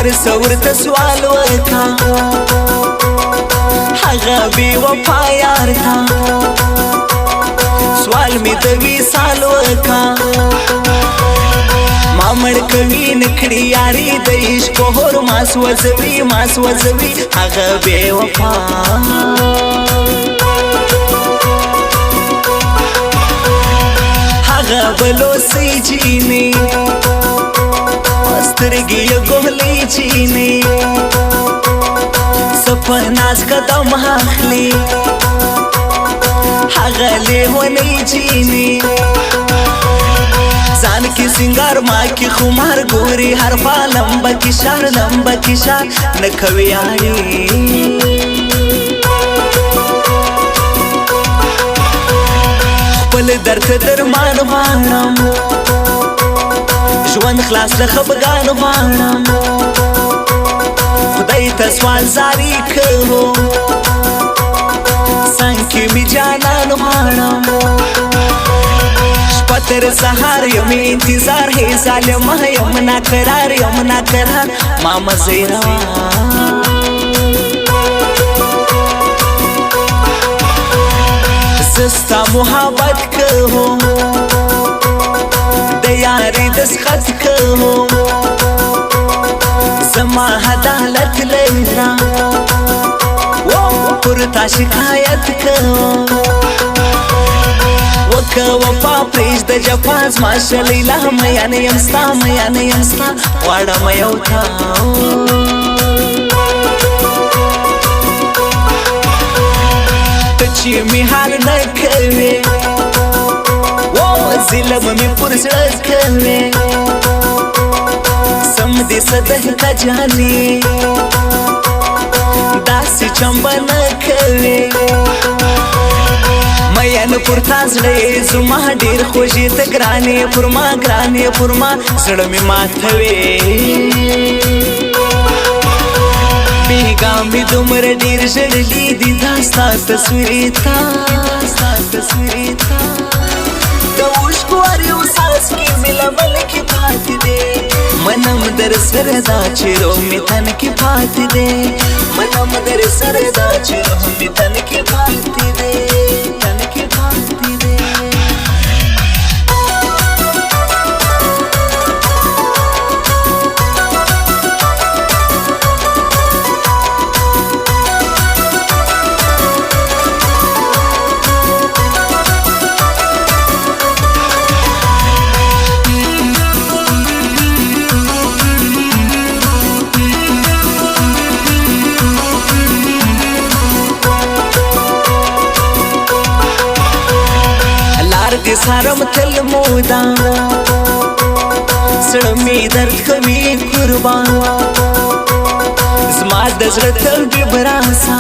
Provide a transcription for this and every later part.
ورته سوال وکا هغه بې وفا یار تا سوال مې د وصال وکا ما مړ کوي نکړي یاري د عشق هور ما سوځوي هغه بې وفا هغه بلوسي جینې سترګې یې ګولې چینې سپناز قدم اخلي هغه لیونۍ چینې ځان کې سنگار ما کې خمار ګوري هر فا لمبه کې شار نه کوي یاري خپل درد درمان غواړم ژوند خلاص له خفګان غواړم خدای ته سوال زاري کوم څنګ کې مې جانان غواړم شپه تر سهار یم انتظار هی ظالمه یم ناقرار ما مزې روان زستا محبت کوم د یاري دسخط کوم زما عدالت لرا پر تا شکایت کوم وکه وفا پریش د جفا زما شلیلا میان یم ستا غواړم یو تا چې می حال نه کوي ظلم می پر زړه کوي سم دې صدقه جانې داسې چمبه نه کوي مین پر تا زړه زما ډېر خوږې ته ګرانې پر ما زړه مې ماتوي بیگا می دومره ډیر ژړلی دي دا ستا تصویرې تا د اوښکو هر یو څاڅکي مې لمن کې پاتې دی منم در سره دا چې روح مې تن کې پاتې دی دې سارم تل مودا زړه مې درد کوي قربان زما د زړه تل براسا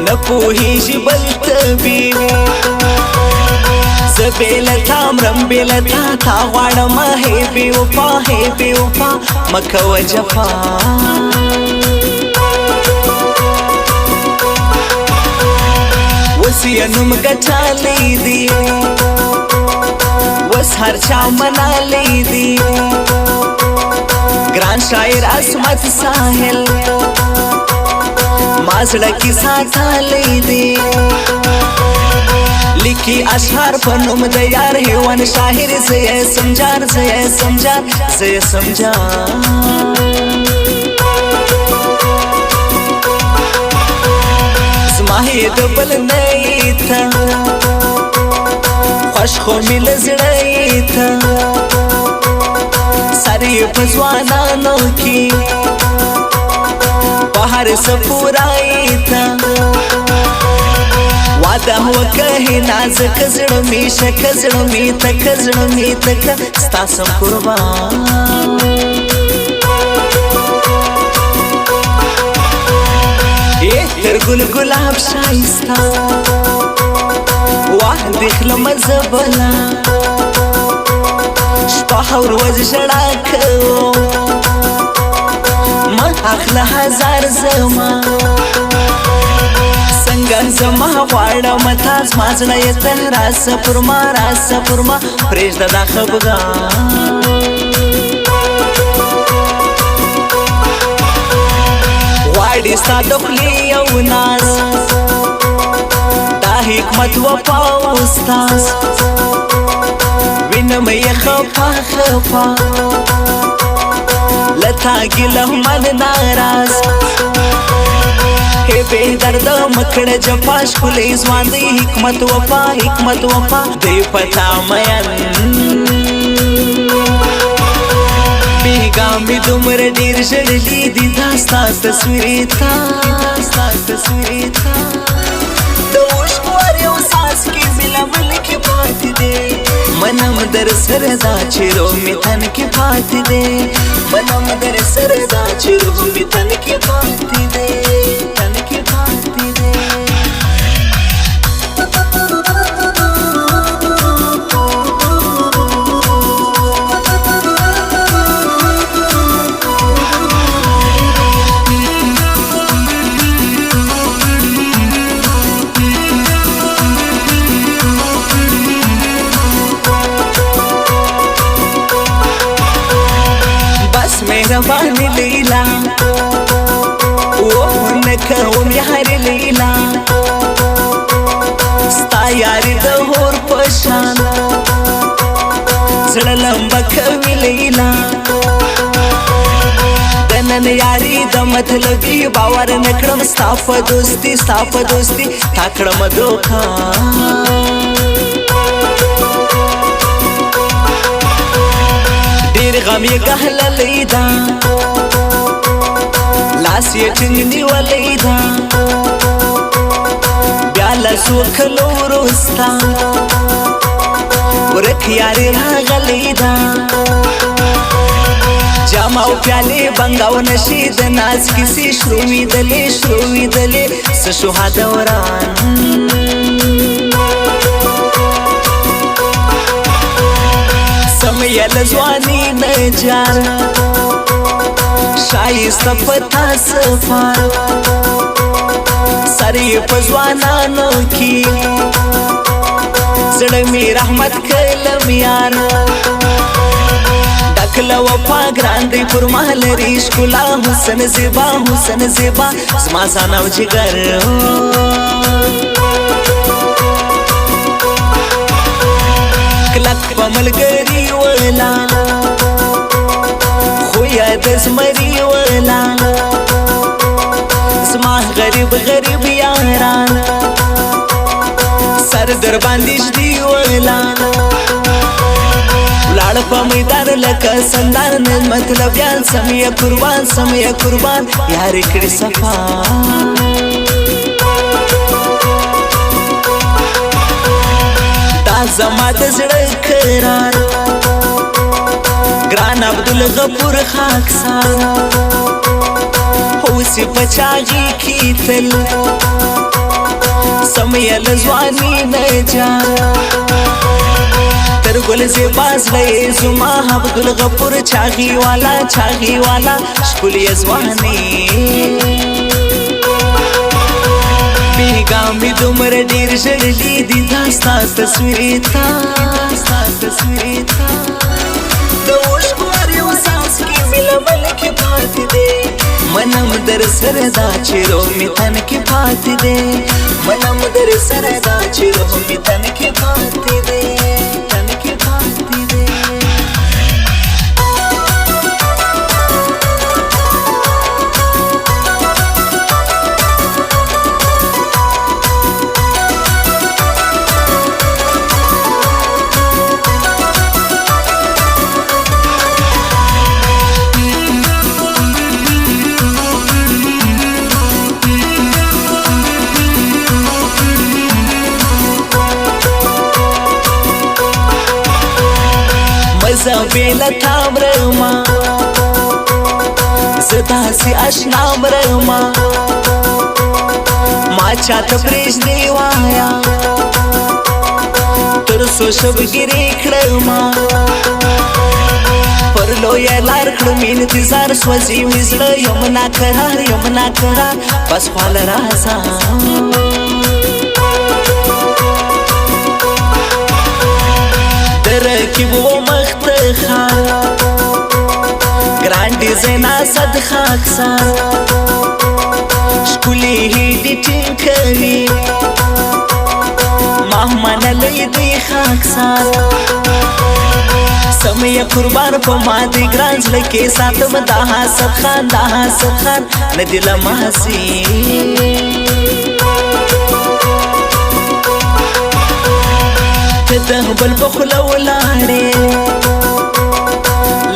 نه پوهېږي بل طبیب زه بېله تا غواړم هی بې وفا مه کوه جفا وس یې نوم ګټلی دی وس هر چا منلی دی ګران شاعر عصمت ساحل ما زړه کې ساتلی دی لیکي اشعار په نوم د یار حیوان شاعر زه یې سمجار زماهی د بل نیتا خوش خو می لزړیتا ساری په ځوانانو کې په هر سپورایتا واده وکه نازک زړه می شک زړه می تک ستا سم قربان تر گلاب شایستا واه دخلم زبلا شپه ورځ ژړا کوم ما اخله هزار زما څنګه زما غواړم تا زما زړه یې ته راسه پر ما پرېږده دا خفګان غواړي ستا د خولې یو ناز دا حکمت وفا او استاز وینم یې خفا خفا له تا ګیله من ناراض هی بې درده مکړه جفا ښکلی ځوان دی حکمت وفا دی پتا مین بیګا مې دومره ډېر ژړلي دي دا ستا تصویرې تا د اوښکو هر یو څاڅکي مې لمن کې پاتې دی منم در سره دا چې روح مې تن کې پاتې دی منم در سره دا چې روح مې تن کې پاتې دی مهرباني ليلى وهناك وميحر ليلى ستا یاري د هور پشان زړه لمبه کوي لیلا د نن یاري د مطلبي باور نکړم ستا په دوستي تا کړم دوکا غم یې ګهللی ده لاس یې ټینګ نیولی ده بیا له څو کلو وروسته ورک یاري راغلی ده جام او پیالې بنګاو نشي د ناز کیسې شروع څه شوها دوران سمیا لزوانی نجار شایسته پتا سفار سری پزوانانو کی زړه می رحمت کلم یار ډکله وفا ګران دی پر ما لري ښکلا حسن زیبا زما ځان او جګر کلک په ملګري ولا خو یا د زمري ولا زما غریب یاران سر در باندې شدي ولا ولاړ په میدان لکه سندان مطلب یان سمې قربان یار کړي صفا زما د زړه قرار ګران عبدالغفور خاکسار هوسې په چاغي کې تل سمې لزواني نجار تر ګل زیبا زړه زما عبدالغفور چاغي والا ښکلې ځواني بیګا مې دومره ډېر ژړلي دي دا ستا تصویرې تا د اوښکو هر یو څاڅکي مې لمن کې پاتې دی منم در سره دا چې روح مې تن کې پاتې دی منم در سره دا چې روح مې تن کې پاتې دی زه بیله تا مرما زه داسې اشنا مرما ما چاته پرېږدې وایه تر څو شبګیرې کړما پر لویه لار کړم انتظار سوځي مې زړه یم ناقرار بس خواله راځه رکیب و مختخار گران ډیزاین اسد خاکسار ښکلې هډې ټینګوي ما منلی دی خاکسار سم یې قربان په ما دی ګران زړه کې ساتم دا حسد خان نه دي له محسي ته د بل په خوله ولاړې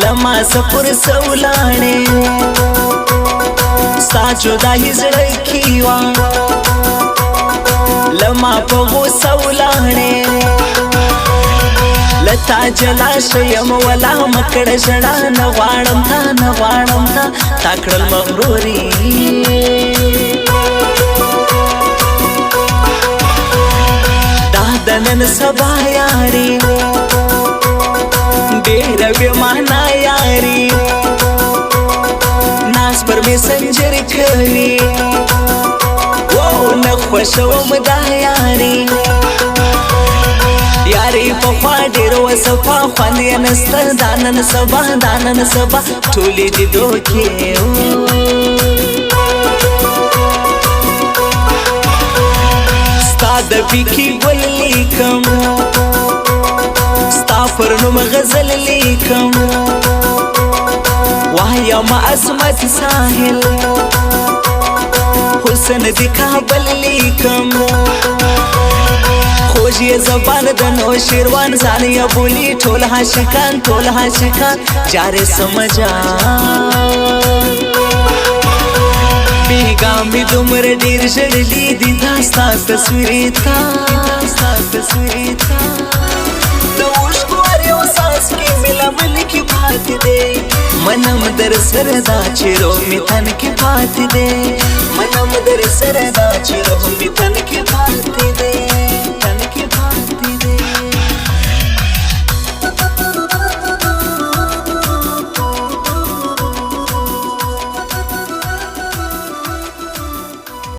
له ما څه پر څه ولاړې ستا جدایي زړه کې وه له ما په غوسه ولاړې لتا جلا شیم ولا مکړه ژړا نه غواړم تا تا کړل مغروري دا د نن سبا یاري ډېره بې معنا یاري ناز پر میسنجر کوي نه خوښوم دا یاري یاري پخوا ډېر وصفا خوند یې نسته دا نن سبا ټولې دي دوکې ستا د بیکي ګل لیکم ستا پر نوم غزل لیکم وایم عظمت ساحل حسن دی کابل لیکم خوږ یې زبان د نوشیروان ځان یې بولي ټول عاشقان جارې سمجا بیګا مې دومره ډېر ژړلي دي دا ستا تصویرې تا د اوښکو هر یو څاڅکی مې لمن کې پاتې دی منم در سره دا چې روح مې تن کې پاتې دی منم در سره دا چې روح مې تن کې پاتې دی